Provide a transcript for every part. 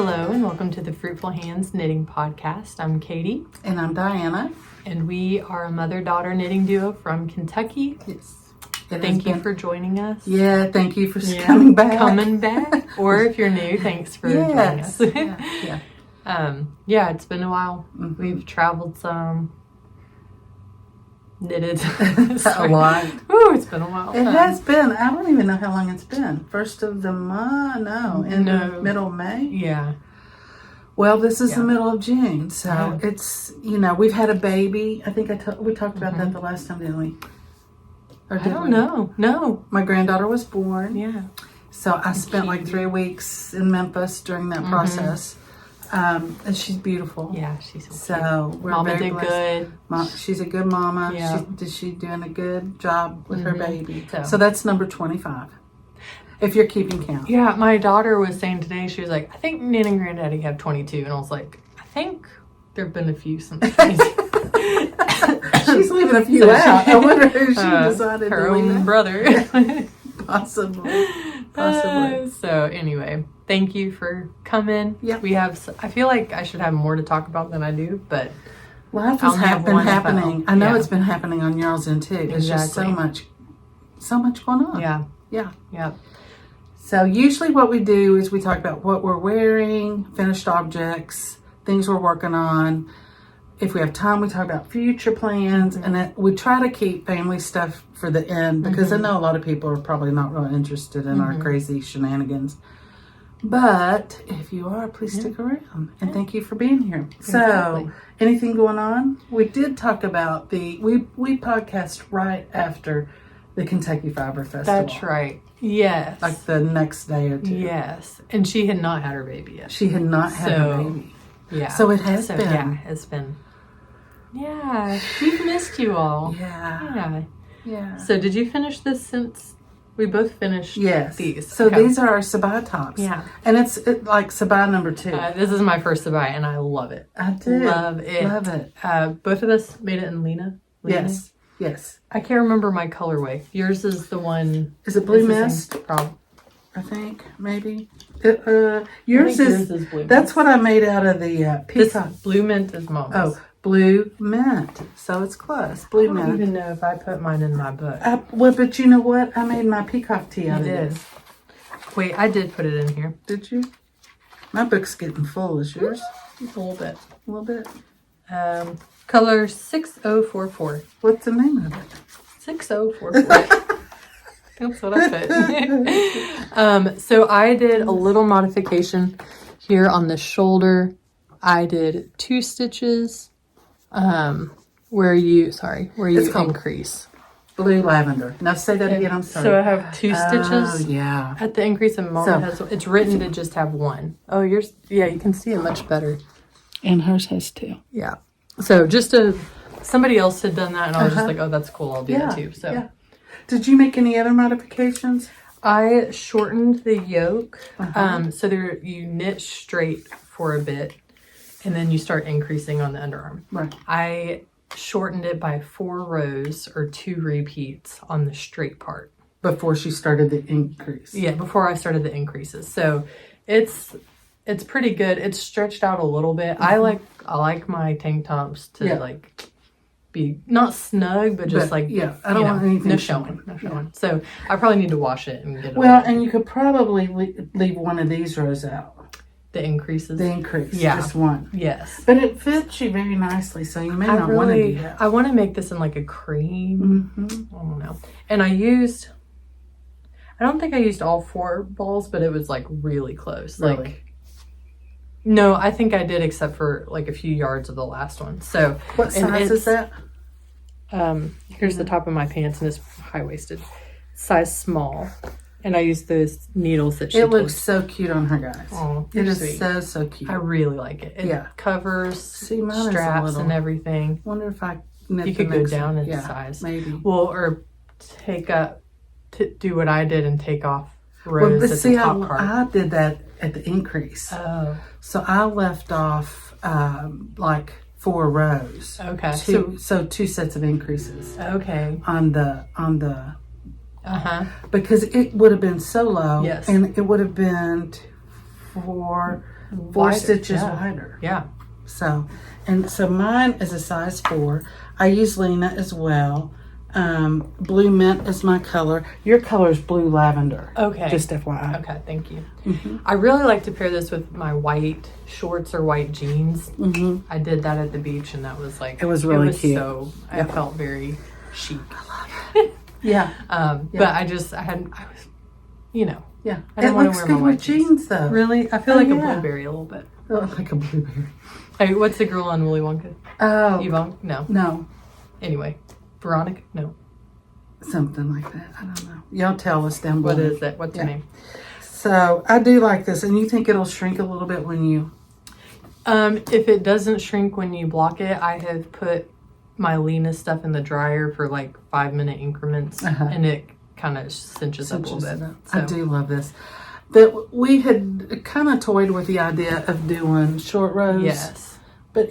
Hello and welcome to the Fruitful Hands Knitting Podcast. I'm Kaity. And I'm Diana. And we are a mother-daughter knitting duo from Kentucky. Yes. Thank you for joining us. Yeah, thank you for coming back. Or if you're new, thanks for joining us. Yeah, it's been a while. Mm-hmm. We've traveled some, knitted a lot. Ooh, it's been a while. It has been. I don't even know how long it's been. First of the month? No. Middle of May? Yeah. Well, this is the middle of June, so it's, we've had a baby. I think we talked about that the last time, didn't we? Or I don't know. No. My granddaughter was born. Yeah. So I spent like 3 weeks in Memphis during that process. And she's beautiful. Yeah, she's so we're Mama very did blessed. good. She's a good mama. Yeah. She's doing a good job with her baby. So that's number 25. If you're keeping count. Yeah, my daughter was saying today, she was like, I think Nan and Granddaddy have 22. And I was like, I think there have been a few since 22. She's leaving a few out. I wonder who she decided her to leave own out. brother. Possibly. So anyway, thank you for coming. Yep. We have, I feel like I should have more to talk about than I do, but life has been happening. I know it's been happening on y'all's end too. There's just so much going on. Yeah. So usually what we do is we talk about what we're wearing, finished objects, things we're working on. If we have time, we talk about future plans, and we try to keep family stuff for the end because I know a lot of people are probably not really interested in our crazy shenanigans. But if you are, please stick around, and thank you for being here. Exactly. So, anything going on? We did talk about we podcast right after the Kentucky Fiber Festival. That's right. Yes. Like the next day or two. Yes. And she had not had her baby yet. She had not had her baby. Yeah. So it has been. Yeah, it's been. Yeah. We've missed you all. Yeah. So did you finish this since we both finished these? So these are our Sabai Tops. Yeah. And it's like Sabai number 2. This is my first Sabai and I love it. I do. Love it. Love it. Both of us made it in Lena. Yes. I can't remember my colorway. Yours is the one. Is it Blue Mist? I think, maybe. Yours is Blue Mint. That's what I made out of the peacock. This Blue Mint is Mama's. Oh, Blue Mint. So it's close. Blue Mint. I don't even know if I put mine in my book. Well, but you know what? I made my peacock tea out of this. Wait, I did put it in here. Did you? My book's getting full. Is yours? A little bit. A little bit. Color 6044. What's the name of it? 6044. That's what I put. So I did a little modification here on the shoulder. I did 2 stitches where you increase. Blue lavender. Now say that again. I'm sorry. So I have 2 stitches at the increase, and Mama has, it's written to just have 1. Oh, yours, you can see it much better. And hers has 2. Yeah. So somebody else had done that, and I was just like, oh, that's cool. I'll do that too. So. Yeah. Did you make any other modifications? I shortened the yoke. So you knit straight for a bit, and then you start increasing on the underarm. Right. I shortened it by 4 rows or 2 repeats on the straight part. Before she started the increase. Yeah, before I started the increases. So it's pretty good. It's stretched out a little bit. I like my tank tops to be not snug, but just I don't want anything no showing. So I probably need to wash it and get it. Well, and you could probably leave one of these rows out. The increases. The increase, just one. Yes, but it fits you very nicely, so you may not want to do that. I want to make this in like a cream. I don't know. And I don't think I used all 4 balls, but it was like really close. Really? Like. No, I think I did, except for like a few yards of the last one. So what size is that? Here's the top of my pants, and it's high-waisted. Size small. And I used those needles that she It looks so cute on her, guys. Oh, it is so cute. I really like it. It covers straps and everything. Wonder if I knit you could go down in size. Maybe. Well, or do what I did and take off rows at the top part. I did that at the increase. Oh. So I left off like 4 rows. Okay. So 2 sets of increases. Okay. On the because it would have been so low. Yes. And it would have been 4 Wider, stitches yeah. wider. Yeah. So mine is a size 4. I use Lena as well. Blue mint is my color. Your color is blue lavender. Okay. Just FYI. Okay, thank you. Mm-hmm. I really like to pair this with my white shorts or white jeans. Mm-hmm. I did that at the beach, and that was like... It was really cute. So, I felt very chic. Yeah. But I was, you know... Yeah. I didn't It want looks to wear good my white with jeans, though. Really? I feel Oh, like a yeah. blueberry a little bit. Oh, like a blueberry. Hey, what's the girl on Willy Wonka? Oh. Yvonne? No. No. Anyway. Veronica? No. Something like that. I don't know. Y'all tell us down below. What is that? What's her name? So I do like this. And you think it'll shrink a little bit when you... If it doesn't shrink when you block it, I have put my Lena stuff in the dryer for like 5-minute increments, and it kind of cinches up a little bit. So. I do love this. But we had kind of toyed with the idea of doing short rows. Yes. But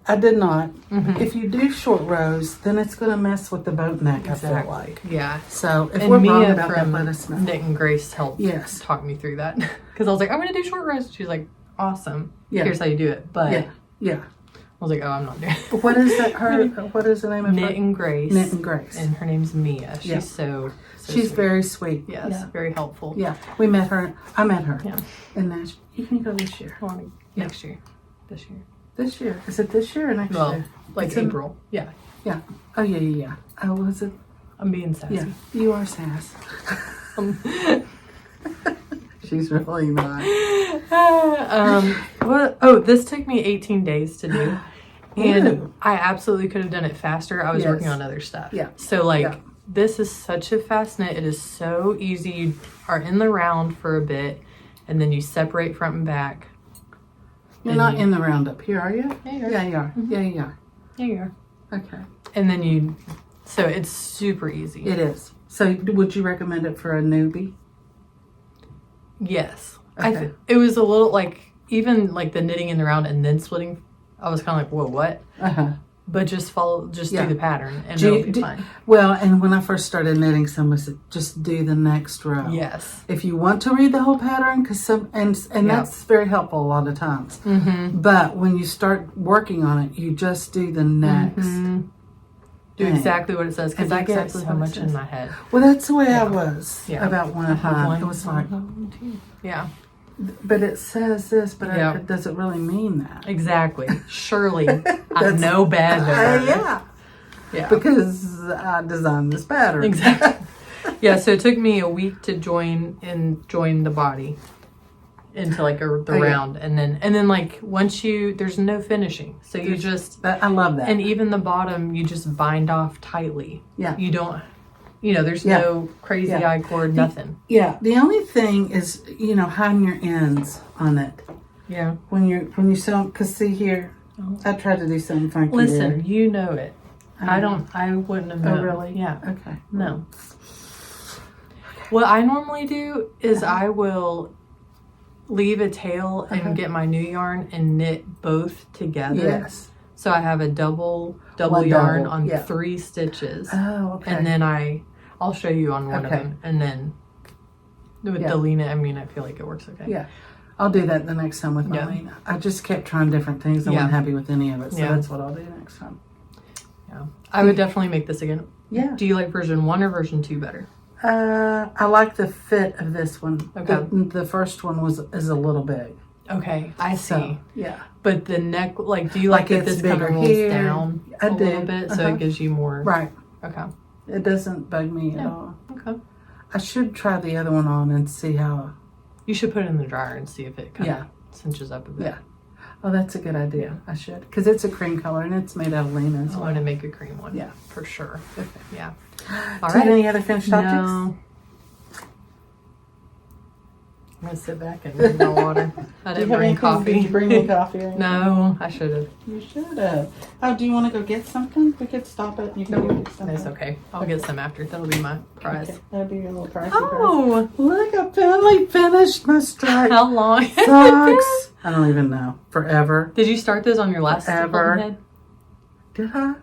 I did not. If you do short rows, then it's going to mess with the boat neck, I feel like. Yeah. So if And we're Mia wrong about that, from let us know. Knit and Grace helped talk me through that. Because I was like, I'm going to do short rows. She's like, awesome. Yeah. Here's how you do it. But yeah. I was like, oh, I'm not doing it. What is that? What is the name of her? Knit and Grace. Knit and Grace. And her name's Mia. She's so She's sweet. very sweet. Yes, very helpful. Yeah, we met her. I met her. Yeah. And then you can go this year. Next year. This year. This year. Is it this year or next year? Like It's April. Yeah. Yeah. Oh, yeah. Oh, was it? I'm being sassy. Yeah. You are sass. She's really not. What? Oh, this took me 18 days to do. And Ooh. I absolutely could have done it faster. I was working on other stuff. Yeah. So, this is such a fast knit. It is so easy. You are in the round for a bit, and then you separate front and back. You're not in the roundup here, are you? Yeah, you are. Yeah, you are. Mm-hmm. Yeah, you are. Yeah, you are. Okay. And then so it's super easy. It is. So would you recommend it for a newbie? Yes. Okay. It was a little even the knitting in the round and then splitting. I was kind of like, whoa, what? But just do the pattern and it'll be fine. Well, and when I first started knitting, someone said, just do the next row. Yes. If you want to read the whole pattern, that's very helpful a lot of times. But when you start working on it, you just do the next. Do exactly what it says, because I get exactly so what it much says. in my head. Well, that's the way I was about one of have mine. one. It was like, Yeah. but it says this, but Yeah. it doesn't really mean that. Exactly. Surely I know better. Yeah. Because I designed this pattern. Exactly. Yeah, so it took me a week to join the body into the round, and then once there's no finishing, so you just I love that. and even the bottom you just bind off tightly. Yeah. You don't, there's no crazy eye cord, nothing. Yeah, the only thing is, hiding your ends on it. Yeah. When you sew, because see here, I tried to do something funky. Listen, there. you know it. I wouldn't have known. Oh, really? Yeah. Okay. No. What I normally do is I will leave a tail and get my new yarn and knit both together. Yes. So I have a double yarn on 3 stitches. Oh, okay. And then I'll show you on one of them. And then with the Lena, I feel like it works okay. Yeah. I'll do that the next time with my Lena. I just kept trying different things. I wasn't happy with any of it. So that's what I'll do next time. Yeah. I would definitely make this again. Yeah. Do you like version 1 or version 2 better? I like the fit of this one. Okay. The first one is a little big. Okay, I see. So, yeah. But the neck, do you like that this kind of rolls down a little bit so it gives you more? Right. Okay. It doesn't bug me at all. Okay. I should try the other one on and see how. You should put it in the dryer and see if it kind of cinches up a bit. Yeah. Oh, that's a good idea. I should. Because it's a cream color and it's made out of Lena as I well. want to make a cream one. Yeah. For sure. Okay. Yeah. Do you have any other finished objects? No. I'm going to sit back and drink my water. I didn't bring coffee. Did you bring me coffee? Or anything? No, I should have. You should have. Oh, do you want to go get something? We could stop it and you can go get something. It's okay. I'll get some after. That'll be my prize. Okay. That'll be your little prize. Oh! Look, I finally finished my stripe. How long? Socks. I don't even know. Forever. Did you start those on your last Forever. head? Did I?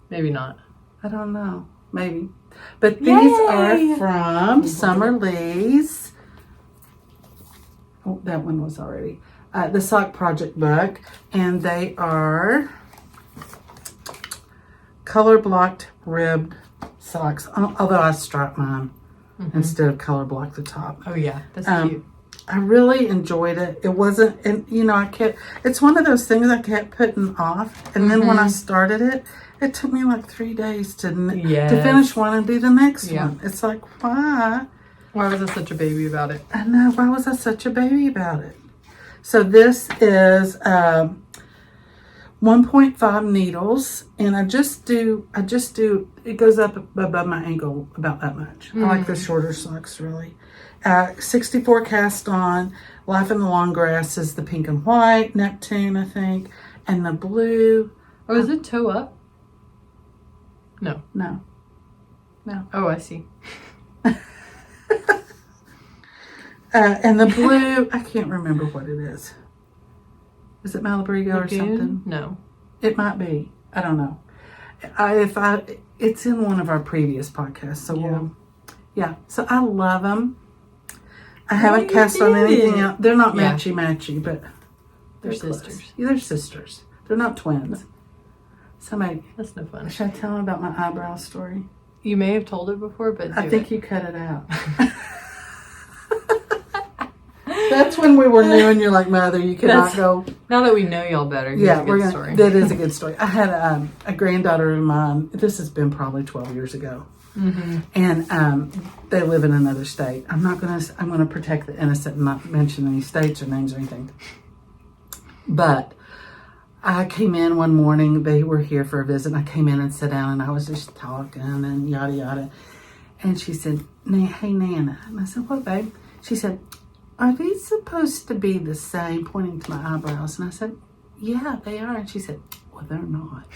Maybe not. I don't know. Maybe. But these Yay! are from Summer Lee's Oh, that one was already. The Sock Project book. And they are Colorblocked ribbed socks. Although I striped mine instead of color block the top. Oh yeah, that's cute. I really enjoyed it. It wasn't, and you know, it's one of those things I kept putting off. And then when I started it, it took me like 3 days to finish one and do the next one. It's like, why? Why was I such a baby about it? I know, why was I such a baby about it? So this is 1.5 needles, and I just do, it goes up above my ankle about that much. I like the shorter socks, really. 64 cast on. Life in the Long Grass is the pink and white. Neptune, I think. And the blue. Oh, is it toe up? No. No. Oh, I see. And the blue, I can't remember what it is. Is it Malabrigo or something? No. It might be. I don't know. It's in one of our previous podcasts. So so I love them. I haven't cast on anything else. They're not matchy, but they're sisters. Yeah, they're sisters. They're not twins. Somebody. That's no fun. Should I tell them about my eyebrow story? You may have told it before, but I think you cut it out. That's when we were new, and you're like, Mother, you cannot go. Now that we know y'all better, yeah, story. That is a good story. I had a granddaughter of mine. This has been probably 12 years ago. And they live in another state. I'm going to protect the innocent and not mention any states or names or anything. But I came in one morning. They were here for a visit. I came in and sat down, and I was just talking and yada yada. And she said, "Hey, Nana." And I said, "What, babe?" She said, "Are these supposed to be the same?" Pointing to my eyebrows. And I said, "Yeah, they are." And she said, "Well, they're not."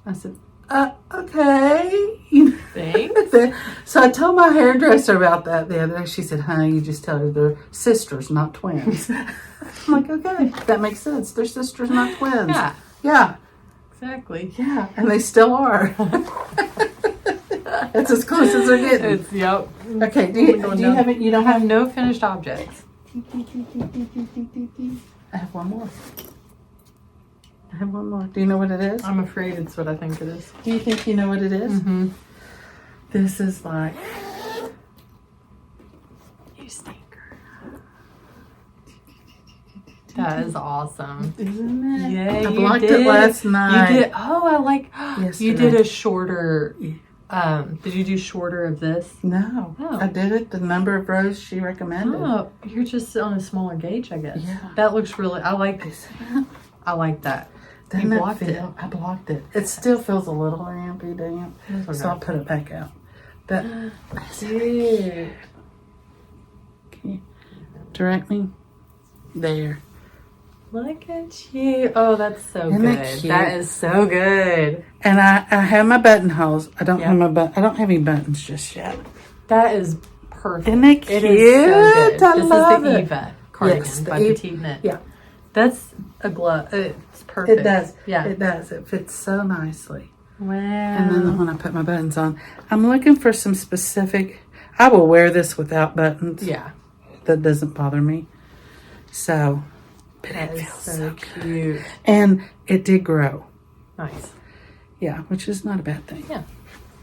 I said, okay. Thanks. So I told my hairdresser about that the other day. She said, "Honey, you just tell her they're sisters, not twins." I'm like, okay, that makes sense. They're sisters, not twins. Yeah. Exactly. Yeah, and they still are. That's as close as they're getting. Yep. Okay, you don't have no finished objects. I have one more. Do you know what it is? I'm afraid it's what I think it is. Do you think you know what it is? Mm-hmm. This is like... You stinker. That is awesome. Isn't it? Yeah, I blocked it last night. You did. Oh, I like... Yesterday. You did a shorter... did you do shorter of this? No. Oh. I did it the number of rows she recommended. Oh, you're just on a smaller gauge, I guess. Yeah. That looks really... I like that. You blocked it. I blocked it. It still feels a little damp. So I'll put it back out. That's it. Can you direct me? There. Look at you. Oh, that's so Isn't good. That is so good. And I have my buttonholes. I don't have any buttons just yet. That is perfect. Isn't it cute? It is so good. I love is the it. Eva Cardigan by Petiteknit. Yeah. That's a glove. It's perfect. It does. Yeah. It does. It fits so nicely. Wow. And then when I put my buttons on, I'm looking for some specific... I will wear this without buttons. Yeah. That doesn't bother me. So... That is so cute. And it did grow. Nice. Yeah, which is not a bad thing. Yeah.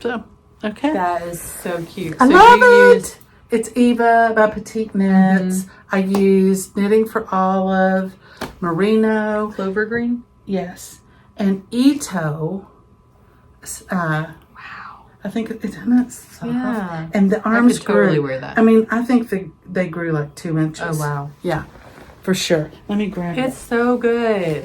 So, okay. That is so cute. I love it. It's Eva by Petiteknit. I use Knitting for Olive, Merino. Clover green? Yes. And Ito. Wow. I think it's not soft. Yeah. And the arms I could totally grew. wear that. I mean, I think they grew like 2 inches. Oh, wow. Yeah, for sure. Let me grab it. It's so good.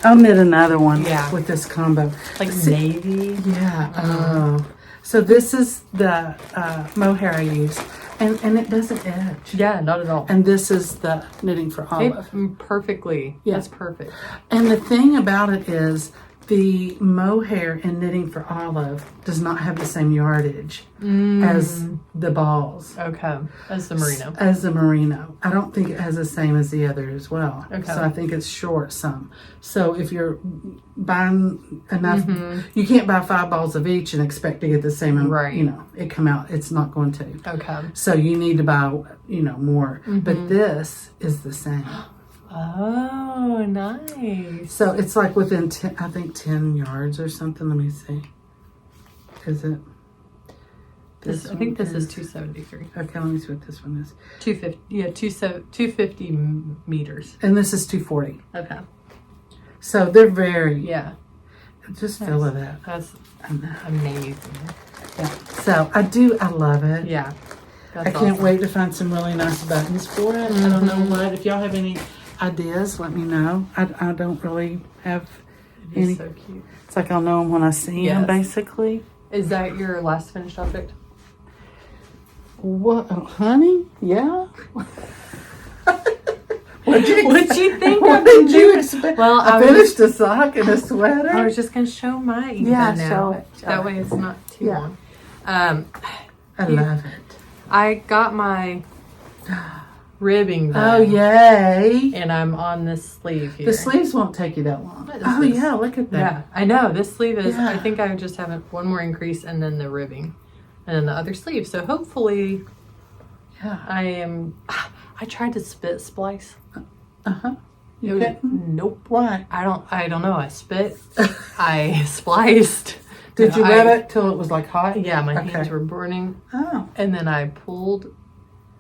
I'll knit another one with this combo. Like navy? Yeah. Oh. So this is the mohair I use. And it doesn't edge. Yeah, not at all. And this is the Knitting for Olive. Perfectly. Yeah. That's perfect. And the thing about it is the Mohair in Knitting for Olive does not have the same yardage as the balls. Okay. As the Merino. As the Merino. I don't think it has the same as the other as well. Okay. So I think it's short some. So if you're buying enough, you can't buy 5 balls of each and expect to get the same, right. it come out. It's not going to. Okay. So you need to buy, more. But this is the same. Oh, nice. So it's like within 10 yards or something. Let me see. Is it? I think this is 273. Okay, let me see what this one is. 250. Yeah, 250 meters. And this is 240. Okay. So they're very. Yeah. Just feel of that. That's amazing. Yeah. So I love it. Yeah. I can't wait to find some really nice buttons for it. I don't know what. If y'all have any ideas, let me know. I don't really have any. So cute. It's like I'll know them when I see them, basically. Is that your last finished object? What, honey? Yeah. What'd you think? What did you expect? Well, I finished a sock and a sweater. I was just gonna show mine. Yeah, now. show it. That way it's not too long. I love it. I got my ribbing done. Oh, yay. And I'm on this sleeve here. The sleeves won't take you that long. Oh, this? yeah, look at that. Yeah, I know. This sleeve is, Yeah. I think I just have one more increase and then the ribbing. And then the other sleeve. So hopefully I tried to spit splice. Uh-huh. You couldn't? Nope. Why? I don't know. I spit. I spliced. Did you rub it till it was like hot? Yeah, my hands were burning. Oh. And then I pulled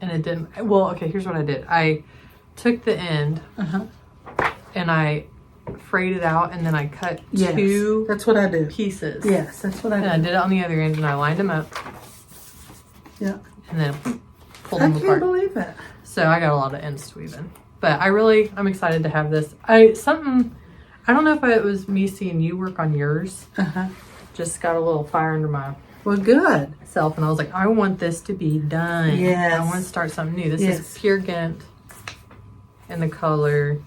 and it didn't. Well, okay, here's what I did. I took the end and I frayed it out and then I cut two that's what I do. pieces. Yes, that's what I do. And I did it on the other end and I lined them up. Yeah. And then pulled them apart. I can't believe it. So I got a lot of ends to weave in. But I'm excited to have this. I don't know if it was me seeing you work on yours. Just got a little fire under my self, and I was like, I want this to be done. Yes. I want to start something new. This is pure Gynt in the color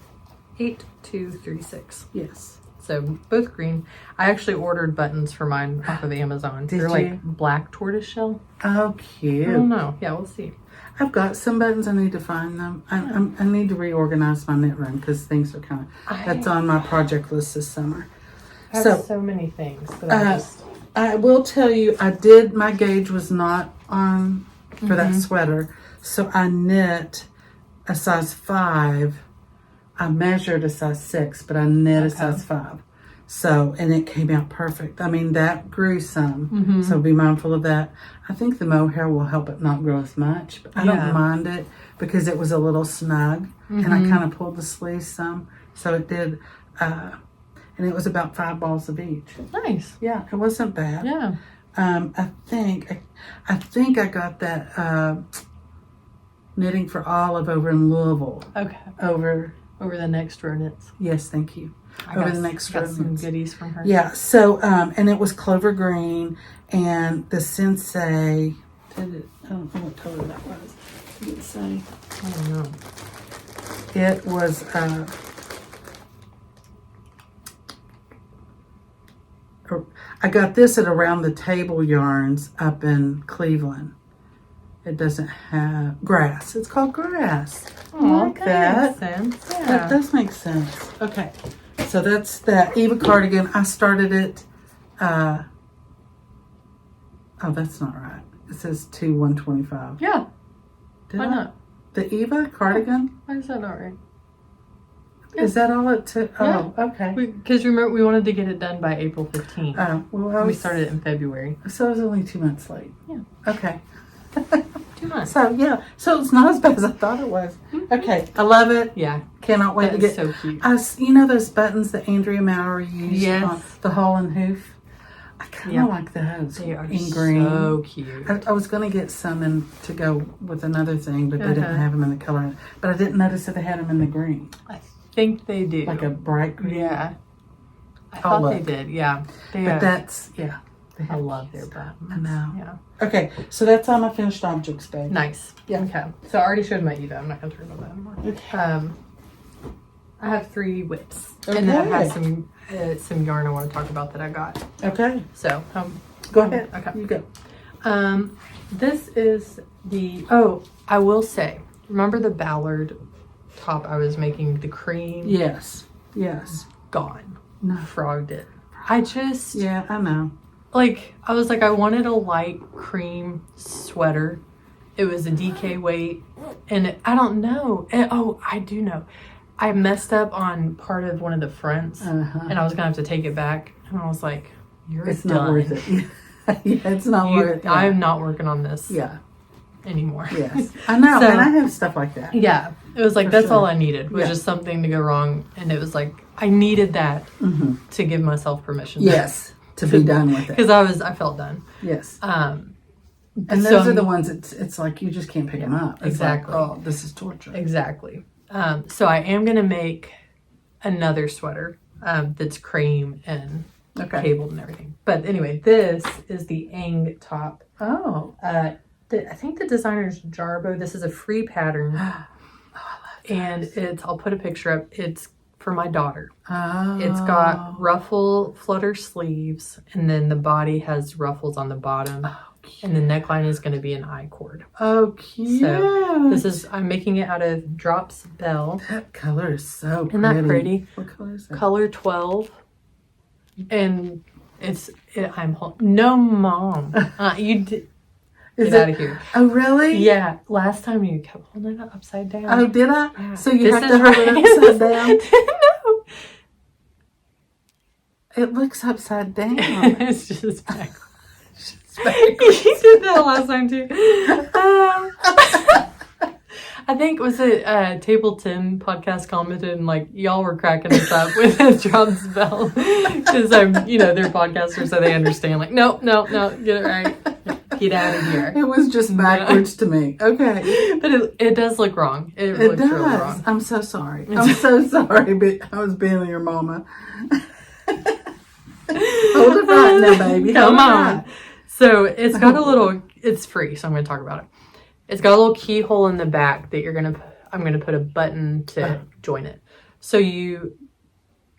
8236. Yes. So both green. I actually ordered buttons for mine off of Amazon. They're like black tortoiseshell. Oh, cute. I don't know. Yeah, we'll see. I've got some buttons. I need to find them. I need to reorganize my knit run because things are kind of, that's on my project list this summer. I have so many things that I will tell you, my gauge was not on for that sweater. So I knit a size 5. I measured a size 6, but I knit a size 5. So, and it came out perfect. I mean, that grew some. So be mindful of that. I think the mohair will help it not grow as much. But I don't mind it because it was a little snug. And I kind of pulled the sleeves some. So it did, and it was about 5 balls of each. Nice. Yeah, it wasn't bad. Yeah. I think I got that Knitting for Olive over in Louisville. Okay. Over the next row knits. Yes, thank you. Over the next row got some knits. goodies from her. Yeah. So and it was Clover green and the Sensei. I don't know what color that was. Did it say? I don't know. It was. I got this at Around the Table Yarns up in Cleveland. It doesn't have grass. It's called grass. Oh, like that. Makes sense. Yeah. That does make sense. Okay. So that's that. Eva Cardigan. I started it. Oh, that's not right. It says 2/125. Yeah. Did Why I? not? The Eva Cardigan? Why is that not right? Is that all it took? Yeah. Oh, okay. Because remember, we wanted to get it done by April 15th. Oh, well, We started it in February. So I was only 2 months late. Yeah. Okay. 2 months. So, yeah. So it's not as bad as I thought it was. Okay. I love it. Yeah. Cannot wait to get. So cute. You know those buttons that Andrea Mowry used? Yes. On the Hall and Hoof? I kind of like those. They are in green. so cute. I was going to get some to go with another thing, but they didn't have them in the color. But I didn't notice that they had them in the green. I think they do. Like a bright green. Yeah. I thought they did. Yeah. But that's, yeah. I love their buttons. I know. Yeah. Okay, so that's all my finished objects, babe. Nice. Yeah. Okay. So I already showed my Eva. I'm not going to turn on that anymore. Okay. I have 3 whips. And then I have some yarn I want to talk about that I got. Okay. So, go ahead. Okay. You go. This is I will say, remember the Ballard top I was making, the cream? Yes. Gone. No. Frogged it. Yeah, I know. Like, I was like, I wanted a light cream sweater. It was a DK weight. And I don't know. I do know. I messed up on part of one of the fronts. And I was going to have to take it back. And I was like, it's not worth it. Yeah, it's not worth it. Yeah. I'm not working on this anymore. Yes. I know. And I have stuff like that. Yeah. It was like, that's all I needed. Was just something to go wrong. And it was like, I needed that to give myself permission. Yes. To be done with it. Because I felt done. Yes. And those are the ones it's like you just can't pick them up. It's exactly. Like, oh, this is torture. Exactly. So I am going to make another sweater that's cream and cabled and everything. But anyway, this is the Ang top. Oh. I think the designer's Jarbo. This is a free pattern. And I'll put a picture up. It's for my daughter. Oh. It's got ruffle flutter sleeves, and then the body has ruffles on the bottom. Oh, and the neckline is going to be an I-cord. Oh, cute. So I'm making it out of Drops Belle. That color is so pretty. Isn't that pretty? What color is that? Color 12. And no, Mom. You did. Get out of here. Oh, really? Yeah. Last time you kept holding it upside down. Oh, did I? Yeah. So you have to hold it upside down? No. It looks upside down. It's just backwards. You did that last time too. I think, was it Table 10 podcast commented and like y'all were cracking us up with Drops Belle because they're podcasters, so they understand. Like, no, get it right. Get out of here. It was just backwards to me. Okay. But it does look wrong. It looks does. really wrong. I'm so sorry. I'm so sorry, but I was being your mama. Hold it right now, baby. Come on. So it's got a little, it's free, so I'm going to talk about it. It's got a little keyhole in the back that I'm going to put a button to join it. So you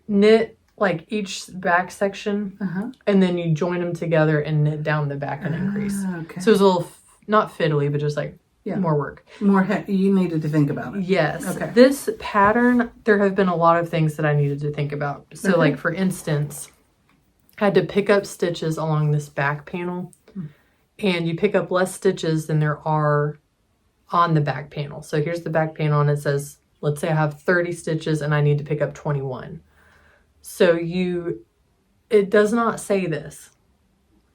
knit like each back section and then you join them together and knit down the back and increase. Okay. So it's a little, not fiddly, but just like more work. You needed to think about it. Yes. Okay. This pattern, there have been a lot of things that I needed to think about. So like for instance, I had to pick up stitches along this back panel, and you pick up less stitches than there are on the back panel. So here's the back panel, and it says, let's say I have 30 stitches and I need to pick up 21. So it does not say this,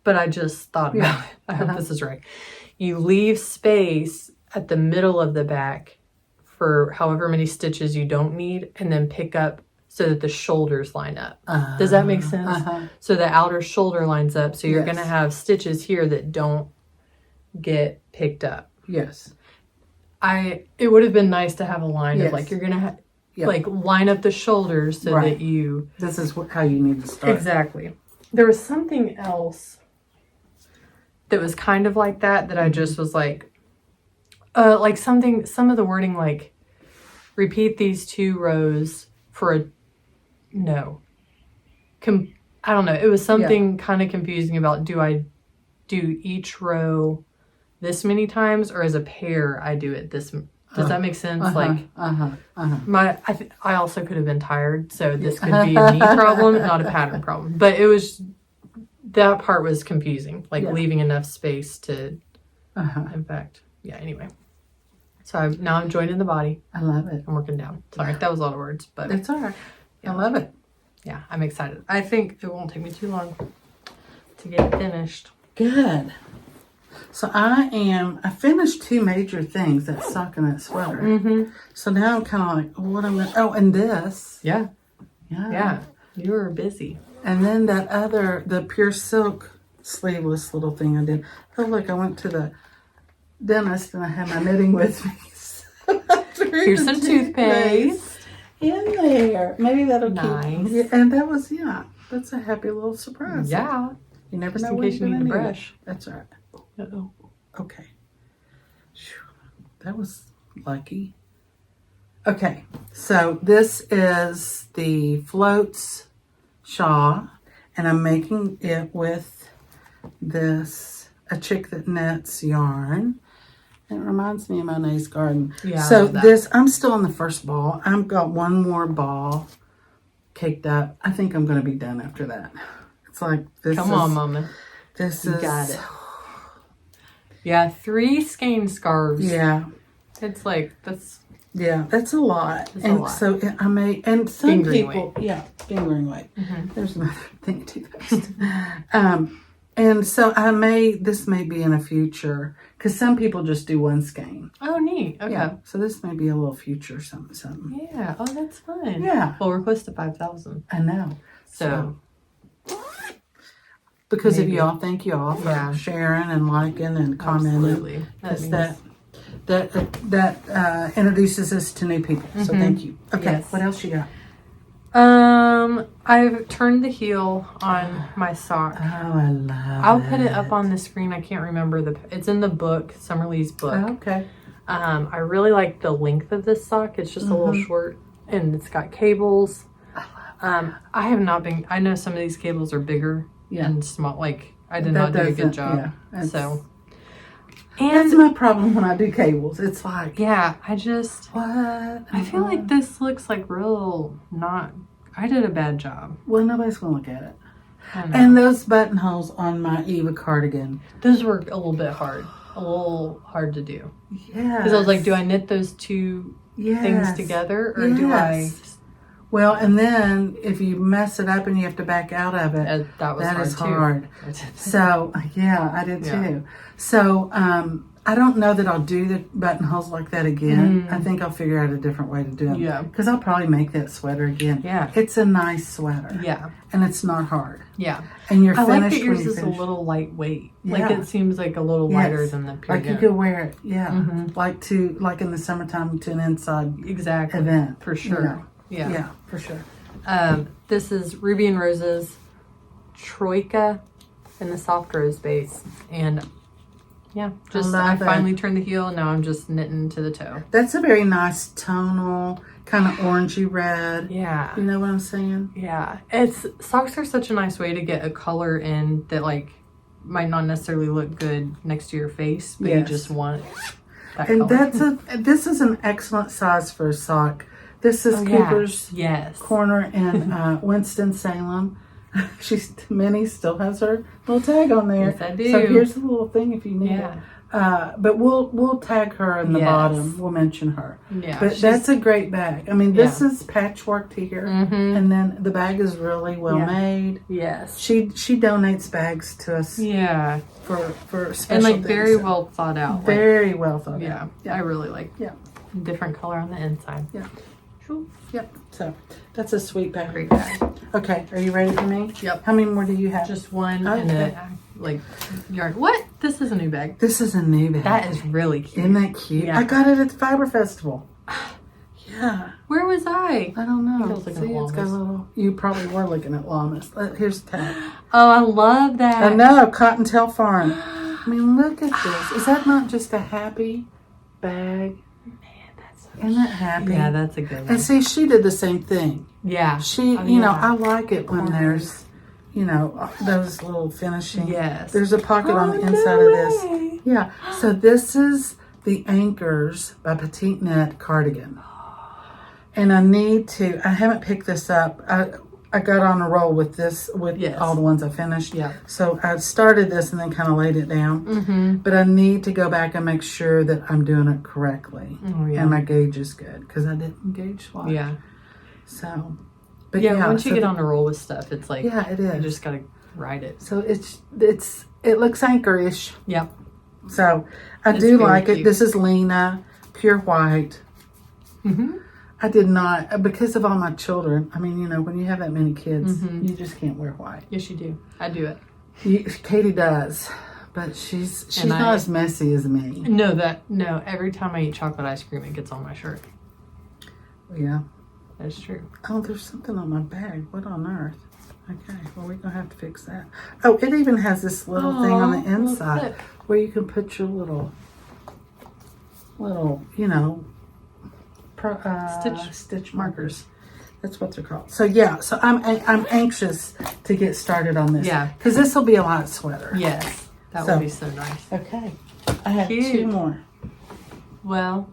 but I just thought about it. I hope this is right. You leave space at the middle of the back for however many stitches you don't need, and then pick up so that the shoulders line up. Does that make sense? So the outer shoulder lines up. So you're going to have stitches here that don't get picked up. Yes. It would have been nice to have a line of like, you're going to like line up the shoulders so that you... This is how you need to start. Exactly. There was something else that was kind of like that I just was like some of the wording, like repeat these 2 rows for a... No. I don't know. It was something kind of confusing about, do I do each row this many times, or as a pair I do it this... Does that make sense? I also could have been tired, so this could be a me problem, not a pattern problem. But it was... That part was confusing, like leaving enough space to... In fact, anyway. So now I'm joining the body. I love it. I'm working down. Sorry, that was a lot of words, but... It's all right. I love it. Yeah, I'm excited. I think it won't take me too long to get it finished. Good. So I finished 2 major things, that sock and that sweater. So now I'm kind of like, what am I... Oh, and this. Yeah. You were busy. And then that the pure silk sleeveless little thing I did. Oh, look, I went to the dentist and I had my knitting with me. So here's some toothpaste. In there. Maybe that'll nice. keep... And that was, that's a happy little surprise. Yeah. You never know in when case you're you going need to to need brush. it. That's all right. Uh-oh. Okay. That was lucky. Okay. So this is the Floats shawl, and I'm making it with this A Chick That Knits yarn. It reminds me of Sandnes Garden. Yeah. So this, I'm still on the first ball. I've got one more ball caked up. I think I'm going to be done after that. It's like this. Come on, Mama. This You is. got it. Yeah, 3 skein scarves. Yeah. It's like that's. Yeah, that's a lot. That's and a lot. so I may, and some Fingering people, weight. yeah, fingering weight. Mm-hmm. There's another thing too fast. And so this may be in a future, because some people just do one skein. Oh, neat. Okay. Yeah, so this may be a little future something. Yeah. Oh, that's fun. Yeah. Well, we're close to 5,000. I know. So because maybe. of y'all, thank y'all for sharing and liking and commenting. Absolutely. Because that introduces us to new people. So thank you. Okay, Yes. what else you got? I've turned the heel on my sock. Oh, I love I'll put it up on the screen. I can't remember it's in the book, Summerlee's book. Oh, okay. I really like the length of this sock. It's just a little short, and it's got cables. I have not been. I know some of these cables are bigger and small. Like I did not do a good job. Yeah, so, and that's my problem when I do cables. It's like, yeah, I just what? I feel like this looks like real not. I did a bad job. Well, nobody's gonna look at it. I know. And those buttonholes on my Eva cardigan. Those were a little bit hard. A little hard to do. Yeah. Because I was like, do I knit those two things together, or do I? Well, and then if you mess it up and you have to back out of it, that is hard. So yeah, I did too. So I don't know that I'll do the buttonholes like that again. I think I'll figure out a different way to do them. Yeah. Because I'll probably make that sweater again. Yeah. It's a nice sweater. Yeah. And it's not hard. Yeah. And you're I finished like that yours when you is a finish. little lightweight. Yeah. Like it seems like a little lighter than the pure Like you could wear it, like in the summertime to an inside exactly event. for sure. Yeah, for sure. This is Ruby and Rose's Troika in the soft rose base, and I finally turned the heel, and now I'm just knitting to the toe. That's a very nice tonal, kind of orangey red. Yeah. You know what I'm saying? Yeah. Socks are such a nice way to get a color in that like might not necessarily look good next to your face, but you just want that and color. this is an excellent size for a sock. This is Cooper's Corner in Winston-Salem. Minnie still has her little tag on there. Yes, I do. So here's the little thing if you need it. But we'll tag her in the bottom. We'll mention her. Yeah. But that's a great bag. I mean, this is patchworked here, and then the bag is really well made. Yes. She donates bags to us. Yeah. For special and like things. very well thought out. Very well thought out. Yeah. I really like. Yeah. Different color on the inside. Yeah. Yep. So that's a sweet bag. Great bag. Okay, are you ready for me? Yep. How many more do you have? Just one and a yarn. What? This is a new bag. This is a new bag. That is really cute. Isn't that cute? Yeah. I got it at the Fiber Festival. Yeah. Where was I? I don't know. I was looking at See, it's got a little. You probably were looking at llamas. Here's the tag. Oh, I love that. I know, Cottontail Farm. I mean, look at this. Is that not just a happy bag? Isn't that happy? Yeah, that's a good one. And see, she did the same thing. Yeah. You know, I like it when there's, those little finishing. Yes. There's a pocket on the inside of this. Yeah. So this is the Ankers by Petiteknit cardigan. And I haven't picked this up. I got on a roll with this, all the ones I finished. Yeah. So I started this and then kind of laid it down. But I need to go back and make sure that I'm doing it correctly. Oh, yeah. And my gauge is good because I didn't gauge swatch. Yeah. So, but once you get on a roll with stuff, it's like, it is. You just got to ride it. So it looks Anker-ish. Yep. So I do like it. This is Lena, pure white. I did not, because of all my children. I mean, when you have that many kids, you just can't wear white. Yes, you do. I do it. Kaity does, but she's not as messy as me. No, every time I eat chocolate ice cream, it gets on my shirt. Yeah. That's true. Oh, there's something on my bag. What on earth? Okay, well, we're going to have to fix that. Oh, it even has this little thing on the inside where you can put your little stitch markers. That's what they're called. So yeah, so I'm anxious to get started on this. Yeah. Because this will be a light sweater. Yes. That would be so nice. Okay. I have Cute. 2 more. Well,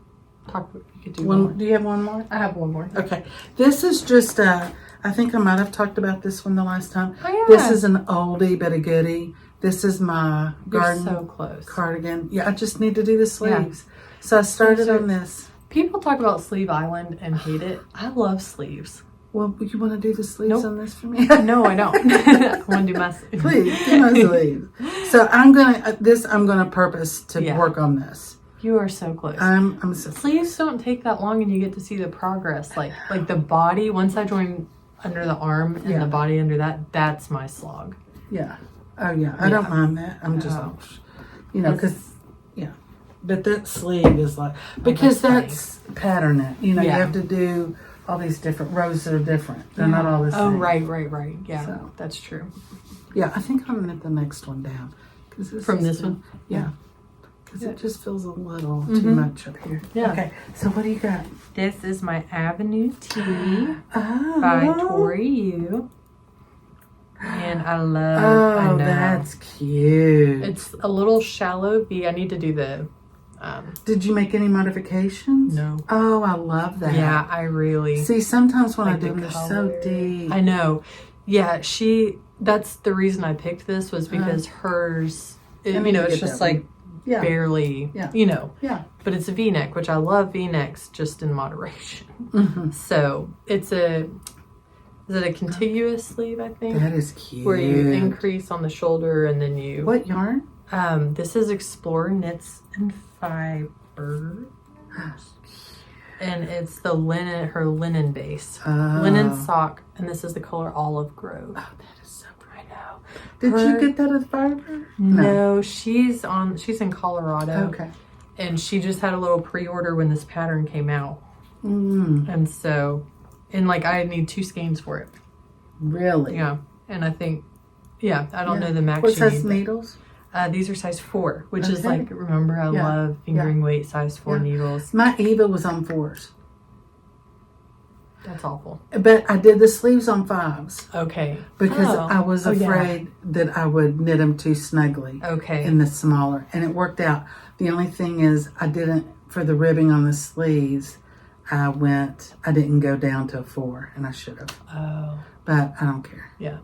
you could do one more. Do you have one more? I have one more. Okay. This is just I think I might have talked about this one the last time. Oh, yeah. This is an oldie but a goodie. This is my You're garden so close. cardigan. Yeah, I just need to do the sleeves. So I started on this. People talk about Sleeve Island and hate it. I love sleeves. Well, you want to do the sleeves Nope. on this for me? No, I don't. I want to do my sleeves. Please, do my sleeves. So I'm gonna purpose to work on this. You are so close. I'm so Sleeves don't take that long, and you get to see the progress. Like the body. Once I join under the arm and the body under that, that's my slog. yeah. Oh yeah, I don't mind that. I'm just, because but that sleeve is like because that's pattern it. You have to do all these different rows that are different. They're not all the same. Oh right. Yeah, So. that's true. Yeah, I think I'm gonna knit the next one down From this one. Yeah. Because it just feels a little too much up here. Yeah. Okay, so what do you got? This is my Avenue Tea by Tori U. And I love. I know. That's cute. It's a little shallow V. I need to do the. Did you make any modifications? No. Oh, I love that. Yeah, I really. See, sometimes when I like do the them, they're so color. deep. I know. Yeah, that's the reason I picked this was because hers, it's just like barely, Yeah. but it's a V-neck, which I love V-necks just in moderation. Mm-hmm. So is it a contiguous sleeve, I think? That is cute. Where you increase on the shoulder and then you... What yarn? This is Explorer Knits and Fiber. And it's her linen base. Linen sock, and this is the color Olive Grove. Oh, that is so pretty. I know. Did you get that at Fiber? No, she's in Colorado. Okay. And she just had a little pre-order when this pattern came out. Mm. And so, I need 2 skeins for it. Really? Yeah. And I think, I don't know the max. What size needles? These are size 4, which is remember, I love fingering weight size 4 needles. My Eva was on 4s. That's awful. But I did the sleeves on 5s. Okay. Because I was afraid that I would knit them too snugly. Okay. In the smaller. And it worked out. The only thing is I didn't, for the ribbing on the sleeves, I didn't go down to a 4, and I should have. Oh. But I don't care. Yeah.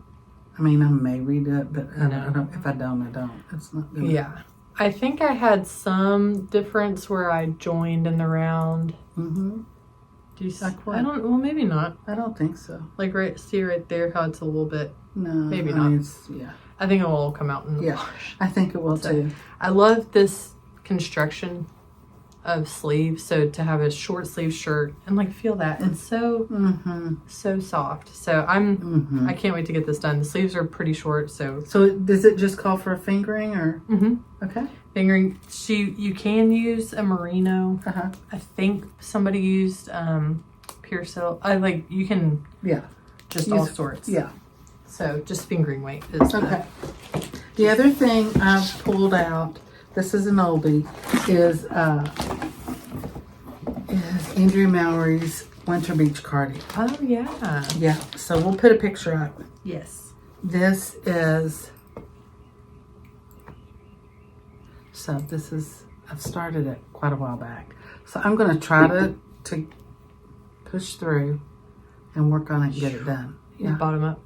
I mean, I may redo it, but I don't. If I don't, I don't. It's not good. Yeah. I think I had some difference where I joined in the round. Mm-hmm. Do you like what? well, maybe not. I don't think so. See right there how it's a little bit. No. Maybe I not. mean, I think it will all come out in the wash. I think it will too. I love this construction of sleeves. So to have a short sleeve shirt and feel that it's so so soft. So I can't wait to get this done. The sleeves are pretty short. So does it just call for a fingering or? Okay. Fingering. You can use a merino. I think somebody used pure silk. You can just all sorts. Yeah. So just fingering weight is okay. The other thing I've pulled out. This is an oldie. Is Andrea Mowry's Winter Beach Cardi. Oh yeah. Yeah. So we'll put a picture up. Yes. This is. I've started it quite a while back. So I'm going to try to push through and work on it and get it done. Yeah. Bottom up.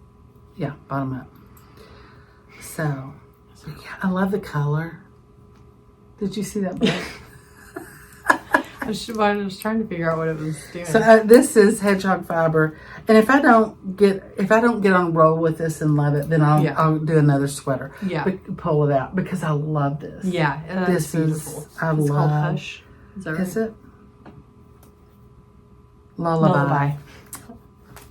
Yeah, bottom up. So, I love the color. Did you see that book? I was trying to figure out what it was doing. So this is hedgehog fiber, and if I don't get on roll with this and love it, then I'll do another sweater. Yeah, pull it out because I love this. Yeah, this beautiful. It's called Hush. Is that right? Is it? Lullaby.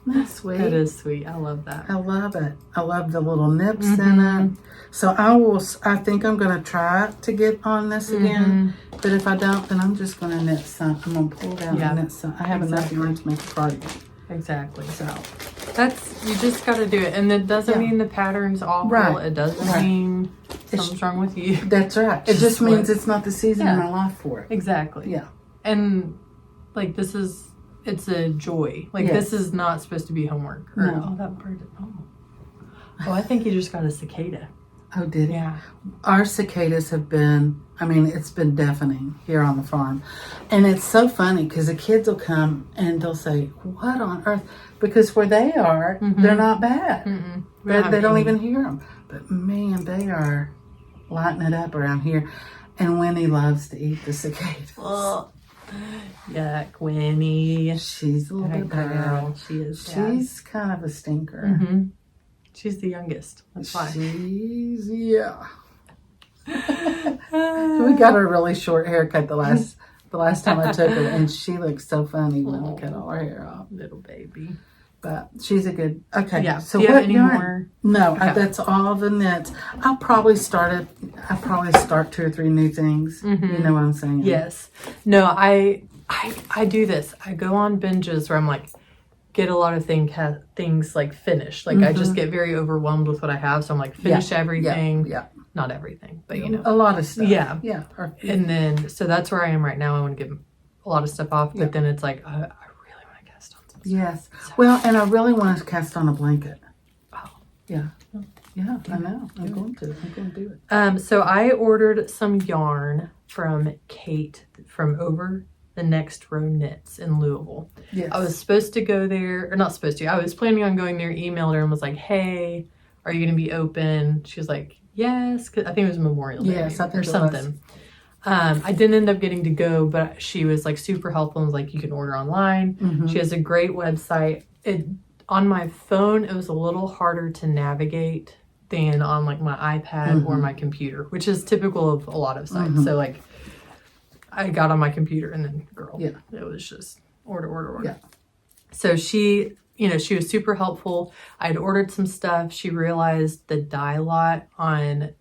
That's sweet. That is sweet. I love that. I love it. I love the little nips in it. So I think I'm going to try to get on this again. But if I don't, then I'm just going to knit some. I'm going to pull it out and knit some. I have enough yarn to make a cardigan. Exactly. So you just got to do it. And it doesn't mean the pattern's awful. Right. It doesn't mean something's wrong with you. That's right. It just means it's not the season in my life for it. Exactly. Yeah. And this is it's a joy. Like, Yes. this is not supposed to be homework. Or, No. Oh, that bird. Oh, I think he just got a cicada. Oh, did he? Yeah. Our cicadas have been, I mean, it's been deafening here on the farm. And it's so funny because the kids will come and they'll say, what on earth? Because where they are, they're not bad. They don't even hear them. But man, they are lighting it up around here. And Winnie loves to eat the cicadas. Oh, yuck, Winnie. She's a little bit bad. She is. She's kind of a stinker. She's the youngest. That's why. Yeah. We got her a really short haircut the last time I took her, and she looked so funny when we cut all her hair off. Little baby. But she's a good. Okay. Yeah. So do you what have any yarn? more? No, Okay. that's all the knits. I'll probably start 2 or 3 new things. You know what I'm saying? Yes. No, I do this. I go on binges where I'm like, get a lot of things like finished. Like I just get very overwhelmed with what I have. So I'm like, finish everything. Yeah. Not everything, but you know. A lot of stuff. Yeah. Yeah. And then, so that's where I am right now. I want to get a lot of stuff off, but then it's like, I really want to cast on some stuff. Yes. Well, and I really want to cast on a blanket. Oh. Yeah. Yeah, I know. I'm going to do it. So I ordered some yarn from Kate from Over the Next Row Knits in Louisville. Yes. I was supposed to go there, or not supposed to. I was planning on going there, emailed her and was like, hey, are you going to be open? She was like, yes. 'Cause I think it was Memorial Day Yes, I think or it something. I didn't end up getting to go, but she was like super helpful and was like, you can order online. She has a great website. On my phone, it was a little harder to navigate than on like my iPad or my computer, which is typical of a lot of sites. So like I got on my computer and then it was just order. Yeah. So she was super helpful. I had ordered some stuff. She realized the dye lot on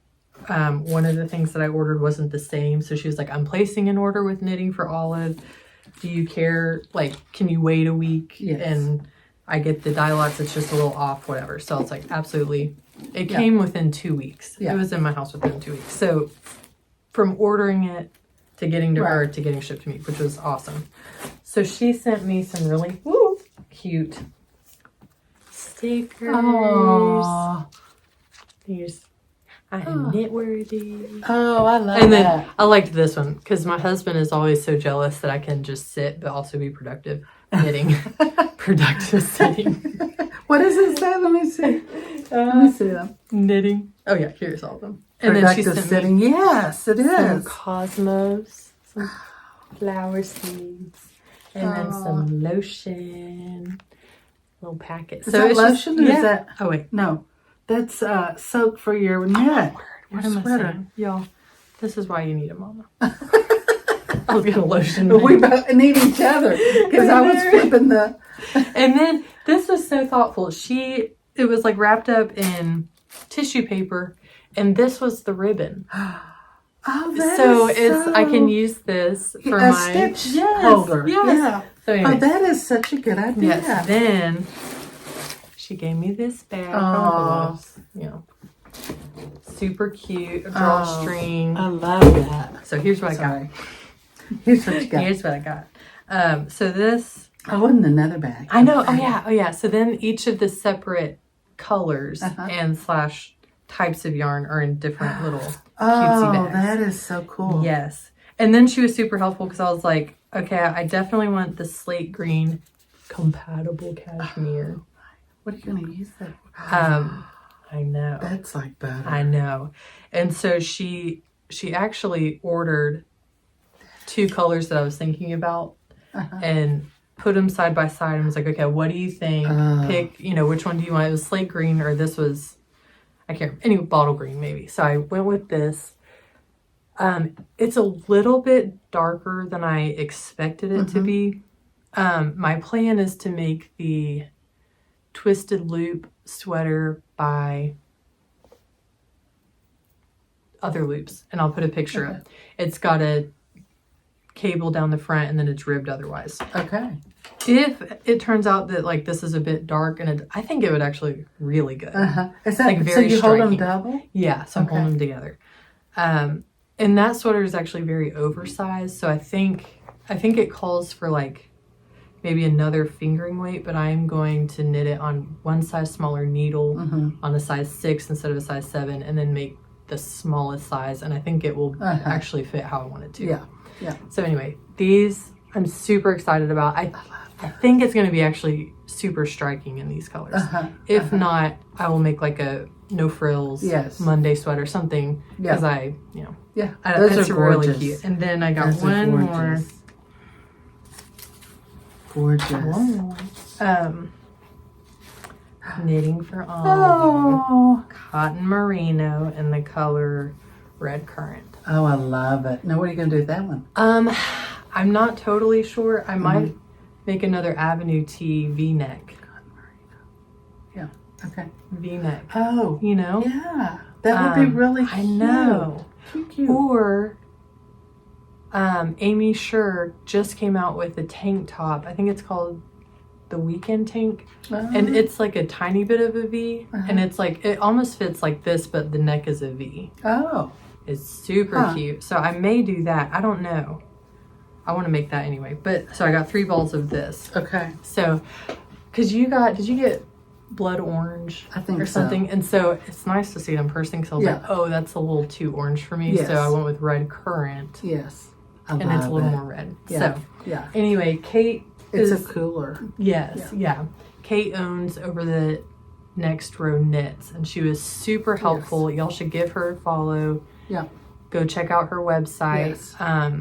one of the things that I ordered wasn't the same. So she was like, I'm placing an order with Knitting for Olive. Do you care? Like, can you wait a week? Yes. And I get the dye lots. It's just a little off, whatever. So I was like, absolutely. It came within 2 weeks. Yeah. It was in my house within 2 weeks. So from ordering it to getting to her to getting shipped to me, which was awesome. So she sent me some really cute stickers. Aww. Here's I am knit worthy. Oh, I love And then that. I liked this one because my husband is always so jealous that I can just sit but also be productive knitting. Productive sitting. What does it say? Let me see. Let me see them. Knitting. Oh yeah, here's all of them. And then she Productive sent sitting. me Yes, it some is. cosmos, some flower seeds, and then some lotion. Little packet. Is that lotion or is that? Oh wait. No, that's soak for your knit. What Your am I sweater. saying? Y'all, this is why you need a mama. I was gonna lotion. We both need each other because I was flipping the. And then this was so thoughtful. It was like wrapped up in tissue paper, and this was the ribbon. Oh, that So is I can use this for a my stitch holder. Yes. Yeah. So Oh, anyways, that is such a good idea. yes. Then she gave me this bag. Super cute, a drawstring. I love that. So here's what I got. Here's what you got. Here's what I got. So this. Oh, and another bag. I know. Oh yeah. So then each of the separate colors and / types of yarn are in different little cutesy bags. That is so cool. Yes. And then she was super helpful because I was like, okay, I definitely want the slate green compatible cashmere. What are you going to use that for? I know. That's like butter. I know. And so she actually ordered 2 colors that I was thinking about and put them side by side and was like, okay, what do you think? Pick, which one do you want? It was slate green or this was, I can't remember, anyway, bottle green maybe. So I went with this. It's a little bit darker than I expected it to be. My plan is to make the twisted loop sweater by Other Loops, and I'll put a picture up. It's got a cable down the front and then it's ribbed otherwise. Okay. If it turns out that like this is a bit dark, and I think it would actually look really good. Is that Like so? very You hold them striking. double? Yeah, so I'm holding them together. And that sweater is actually very oversized, so I think it calls for like maybe another fingering weight, but I'm going to knit it on one size smaller needle on a size 6 instead of a size 7, and then make the smallest size, and I think it will actually fit how I want it to. Yeah. So anyway, these I'm super excited about. I think it's going to be actually super striking in these colors. If not, I will make like a no frills Monday sweater, something, because those are really gorgeous. cute. And then I got one more. Gorgeous. One more. Knitting for all. Cotton merino in the color red currant. Oh, I love it. Now, what are you going to do with that one? I'm not totally sure. I might make another Avenue T V-neck. Cotton merino. Yeah. Okay. V-neck. Oh. You know? Yeah. That would be really cute. I know. Cute. Or Amy Scher just came out with a tank top. I think it's called the Weekend Tank. And it's like a tiny bit of a V. And it's like, it almost fits like this, but the neck is a V. Oh. It's super cute. So I may do that. I don't know. I want to make that anyway. But so I got 3 balls of this. Okay. So, did you get blood orange? I think or something? And so it's nice to see it in person, because I was like, oh, that's a little too orange for me. Yes. So I went with red currant. Yes. And it's a little more red. Yeah. So anyway, Kate it's a cooler. Yes. Yeah. Kate owns Over the Next Row Knits, and she was super helpful. Y'all should give her a follow. Yeah. Go check out her website.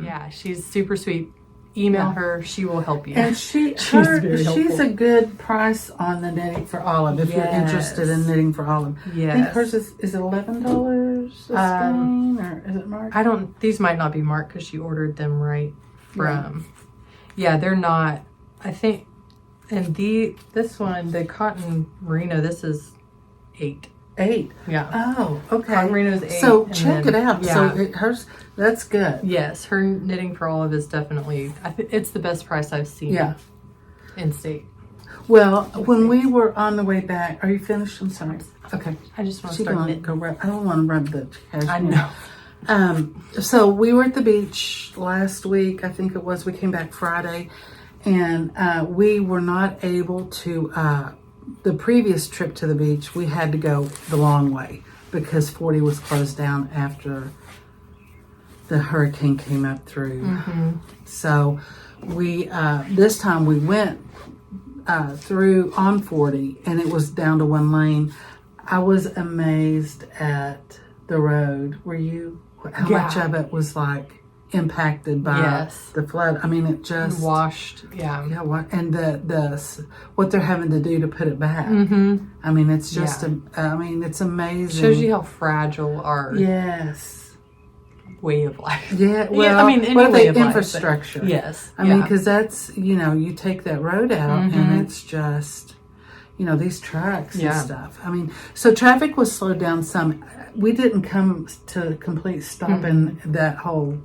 Yes. She's super sweet. Email her. She will help you. And she's a good price on the Knitting for Olive if you're interested in Knitting for Olive. Yes. I think hers is $11 a skein, or is it marked? These might not be marked because she ordered them right from. Yeah, they're not. I think, and this one, the cotton merino, this is 8. 8. Yeah. Oh, okay. Cotton merino is 8. So check it out. Yeah. So hers, that's good. Yes, her Knitting for Olive is definitely. It's the best price I've seen. Yeah. In state. Well, when we were on the way back, are you finished? I'm sorry. Okay. I just want to start knitting. I don't want to rub the cashmere. I know. So we were at the beach last week. I think it was. We came back Friday, and we were not able to. The previous trip to the beach, we had to go the long way because 40 was closed down after the hurricane came up through. So we this time we went through on 40, and it was down to 1 lane. I was amazed at the road. Were you? How much of it was like impacted by the flood? I mean, it just washed. Yeah. And the what they're having to do to put it back. I mean, it's just. I mean, it's amazing. Shows you how fragile our way of life. Yeah. Well, I mean, what way the of infrastructure. Life, yes. I mean, because that's you take that road out, and it's just. These trucks and stuff. I mean, so traffic was slowed down some. We didn't come to a complete stop in that whole.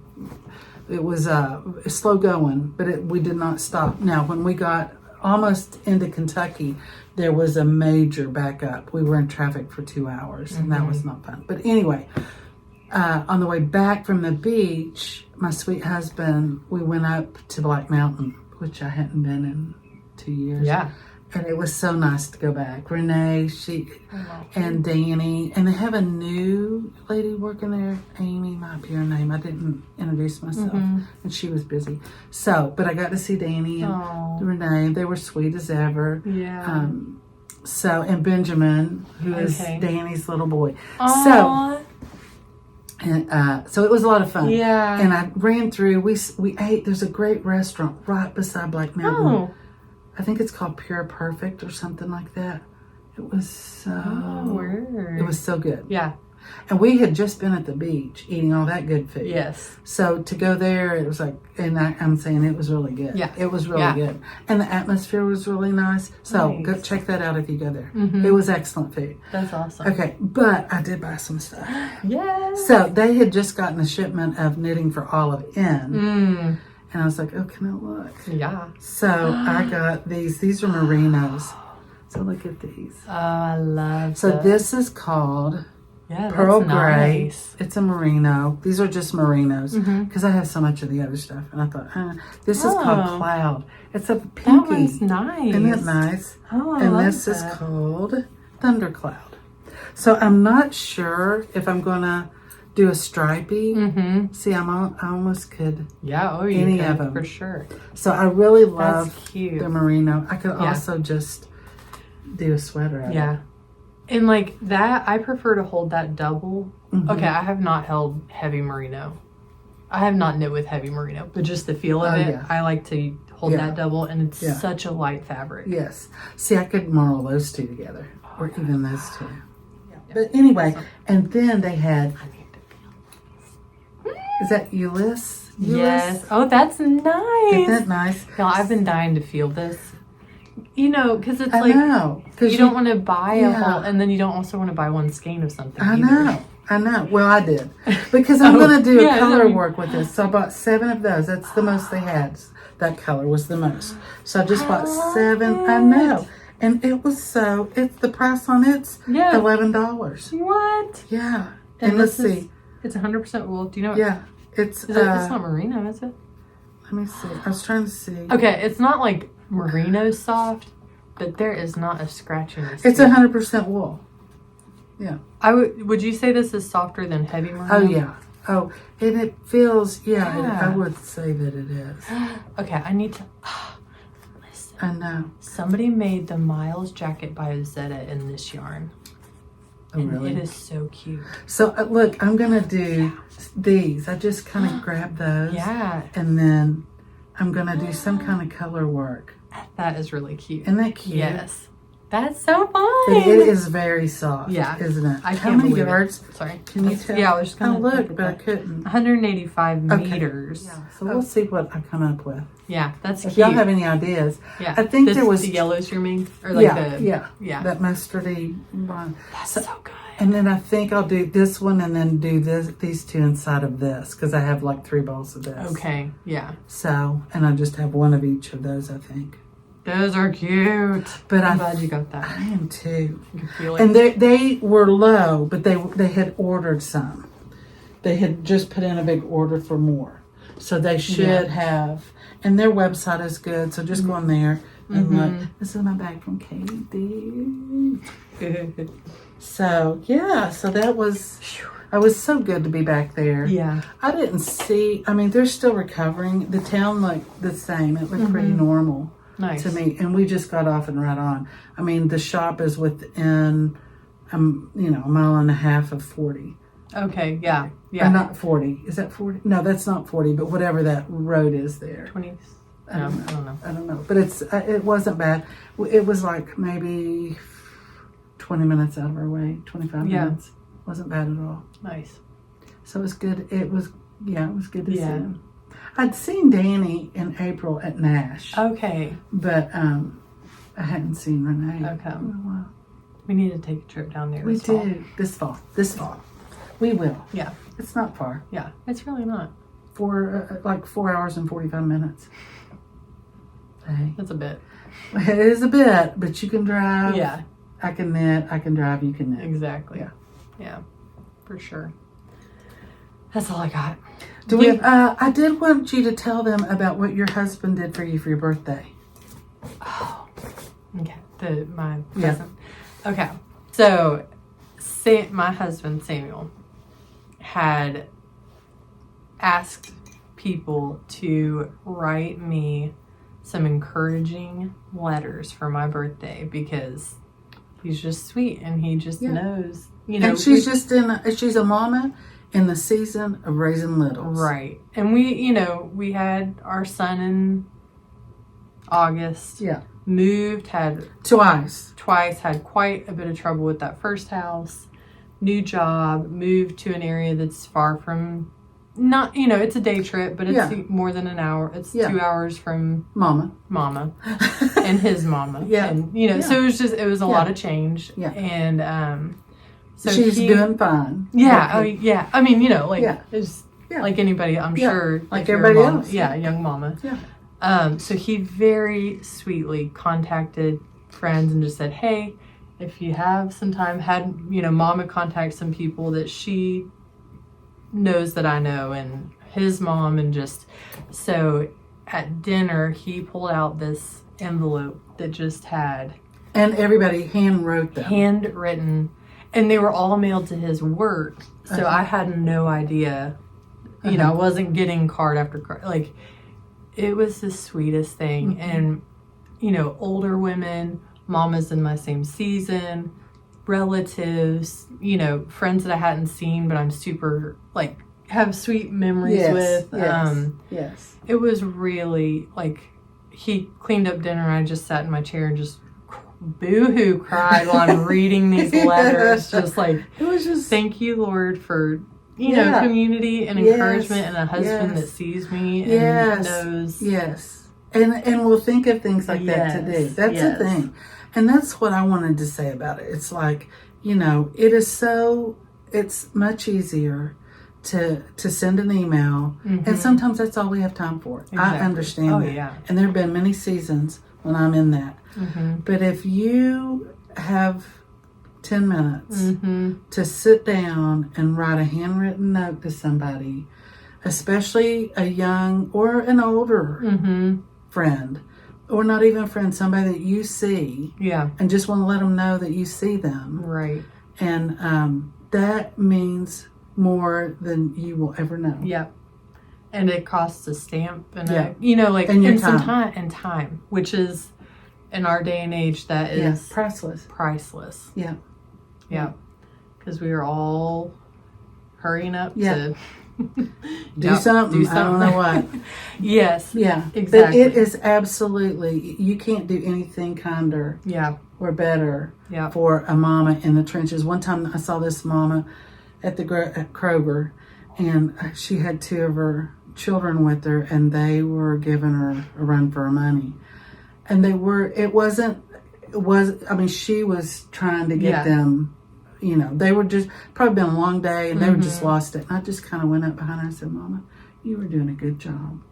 It was slow going, but we did not stop. Now, when we got almost into Kentucky, there was a major backup. We were in traffic for 2 hours, and that was not fun. But anyway, on the way back from the beach, my sweet husband, we went up to Black Mountain, which I hadn't been in 2 years. Yeah. And it was so nice to go back. Renee, and Danny, and they have a new lady working there. Amy might be her name. I didn't introduce myself, and she was busy. So, but I got to see Danny and Renee. They were sweet as ever. Yeah. And Benjamin, who is Danny's little boy. Aww. So it was a lot of fun. Yeah. And I ran through. We ate. There's a great restaurant right beside Black Mountain. Oh. I think it's called Pure Perfect or something like that. It was so weird. It was so good. Yeah. And we had just been at the beach eating all that good food. Yes. So to go there, it was like, and I'm saying it was really good. Yeah. It was really good. And the atmosphere was really nice. So go check that out if you go there. It was excellent food. That's awesome. Okay. But I did buy some stuff. Yes. So they had just gotten a shipment of Knitting for Olive in. And I was like, oh, can I look? Yeah. So I got these. These are merinos. So look at these. Oh, I love So this is called Yeah, pearl that's gray. nice. It's a merino. These are just merinos because I have so much of the other stuff. And I thought, this is called Cloud. It's a pinky. That one's nice. Isn't that nice? Oh, and this is called Thundercloud. So I'm not sure if I'm going to do a stripy. See, I almost could. Yeah, any of them. For sure. So I really love cute. the merino. I could also just do a sweater out of it. And like that, I prefer to hold that double. Okay, I have not held heavy merino. I have not knit with heavy merino, but just the feel of it, I like to hold that double, and it's such a light fabric. Yes. See, I could marl those two together, or even those two. But anyway, and then they had, is that Ulysses? Yes. Oh, that's nice. Isn't that nice? No, I've been dying to feel this. You know, because it's I know. You don't want to buy a whole, and then you don't also want to buy one skein of something. I know. Well, I did. Because I'm going to do a color work with this. So I bought 7 of those. That's the most they had. That color was the most. So I just bought 7. I know. And it was it's the price on it's $11. What? Yeah. And let's see. It's 100% wool. Do you know? Yeah. It's not merino, is it? Let me see. I was trying to see. Okay, it's not like merino soft, but there is not a scratch in this. It's 100% wool. Yeah. Would you say this is softer than heavy merino? Oh yeah. Oh, and it feels I would say that it is. Okay, I need to listen. I know. Somebody made the Miles jacket by Ozetta in this yarn. Oh, really? It is so cute. So look, I'm gonna do these. I just kind of grab those. Yeah. And then I'm gonna do some kind of color work. That is really cute. Isn't that cute? Yes. That's so fun. But it is very soft. Yeah. Isn't it? I How can't many believe yards? it. Sorry. Can you tell? Yeah, I was just gonna look, but I couldn't. 185 meters. Yeah. So we'll see what I come up with. Yeah, that's cute. If y'all have any ideas. Yeah. I think there was the yellows you're making? Or like yeah. That mustardy one. That's so good. And then I think I'll do this one and then do these 2 inside of this because I have like 3 balls of this. Okay, yeah. So, and I just have 1 of each of those, I think. Those are cute. But I'm glad you got that. I am too. You can feel it. And they were low, but they had ordered some. They had just put in a big order for more. So they should have. And their website is good, so just go on there and look. This is my bag from Kaity. So, yeah, so that was, I was so good to be back there. Yeah. I didn't see, I mean, they're still recovering. The town looked the same. It looked pretty normal to me. And we just got off and right on. I mean, the shop is within, a mile and a half of 40. Okay, yeah. Yeah. Or not 40. Is that 40? No, that's not 40, but whatever that road is there. 20. I don't know. But it wasn't bad. It was like maybe 20 minutes out of our way, 25 minutes. Wasn't bad at all. Nice. So it was good. It was good to see him. I'd seen Danny in April at Nash. Okay. But I hadn't seen Renee. Okay. In a while. We need to take a trip down there this fall. This fall. We will. Yeah. It's not far. Yeah. It's really not. Like 4 hours and 45 minutes. Hey. That's a bit. It is a bit, but you can drive. Yeah. I can knit. I can drive. You can knit. Exactly. Yeah. Yeah. For sure. That's all I got. I did want you to tell them about what your husband did for you for your birthday. Oh. Okay. My present. Okay. So, my husband, Samuel, had asked people to write me some encouraging letters for my birthday because he's just sweet and he just knows, And she's she's a mama in the season of raising littles. Right. And we had our son in August. Yeah. Moved, had twice, had quite a bit of trouble with that first house. New job, moved to an area that's far from, not, it's a day trip, but it's more than an hour. It's 2 hours from Mama and his mama. Yeah. And, so it was a lot of change. Yeah. And, so she's doing fine. Yeah. Yeah. I mean, it's like anybody, I'm sure. Like everybody else. Yeah. Young mama. Yeah. So he very sweetly contacted friends and just said, hey, if you have some time, had, Mama contact some people that she knows that I know, and his mom, and just, so at dinner, he pulled out this envelope that just had... And everybody hand wrote them. Handwritten. And they were all mailed to his work. So I had no idea. I wasn't getting card after card. Like, it was the sweetest thing. And, older women, mamas in my same season, relatives, friends that I hadn't seen, but I'm super, like, have sweet memories with. Yes. It was really, like, he cleaned up dinner and I just sat in my chair and just boo-hoo cried while I'm reading these letters. Just like, it was just, thank you, Lord, for, community and encouragement, and a husband that sees me and knows. Yes. And we'll think of things like that today. That's the thing. And that's what I wanted to say about it. It's like, it's much easier to send an email. And sometimes that's all we have time for. Exactly. I understand that. Yeah. And there have been many seasons when I'm in that. But if you have 10 minutes to sit down and write a handwritten note to somebody, especially a young or an older friend, or not even a friend, somebody that you see, and just want to let them know that you see them. Right. And that means more than you will ever know. Yep. And it costs a stamp and and some time, which is, in our day and age, that is priceless. Yeah. Yeah. Because we are all hurrying up to do something. I don't know what. Yes. Yeah. Exactly. But it is absolutely, you can't do anything kinder or better for a mama in the trenches. One time I saw this mama at Clover, and she had 2 of her children with her, and they were giving her a run for her money. And she was trying to get them, they were just, probably been a long day, and they were just lost it. And I just kind of went up behind her and said, Mama, you were doing a good job.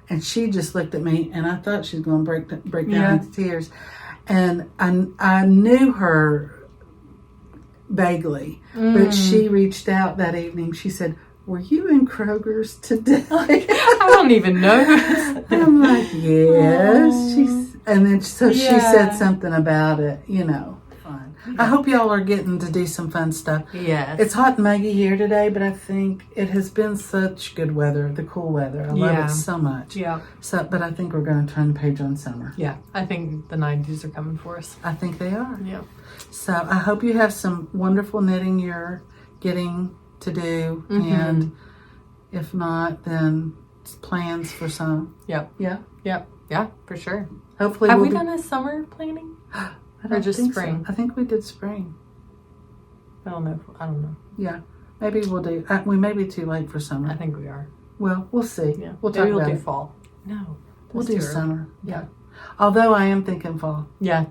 And she just looked at me, and I thought she was going to break down into tears. And I knew her vaguely, but she reached out that evening. She said, were you in Kroger's today? I don't even know. I'm like, yes. And then she said something about it, Fun. Yeah. I hope y'all are getting to do some fun stuff. Yes. It's hot and muggy here today, but I think it has been such good weather, the cool weather. I love it so much. Yeah. But I think we're going to turn the page on summer. Yeah. I think the 90s are coming for us. I think they are. Yeah. So I hope you have some wonderful knitting you're getting to do, and if not, then plans for some. Yep. Yeah. Yep. Yeah, for sure. Hopefully, have we done a summer planning? Or just spring? So. I think we did spring. I don't know. Yeah, maybe we'll do. We may be too late for summer. I think we are. Well, we'll see. Yeah. We'll talk about do it. Fall. No, we'll do summer. Yeah. Although I am thinking fall. Yeah.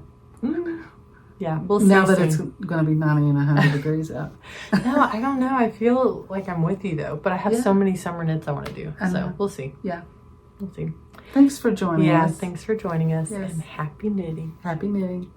Yeah, we'll see. Now that it's going to be 90 and 100 degrees out. No, I don't know. I feel like I'm with you, though. But I have so many summer knits I want to do. So we'll see. Yeah. We'll see. Thanks for joining us. Yeah, thanks for joining us. Yes. And happy knitting. Happy knitting.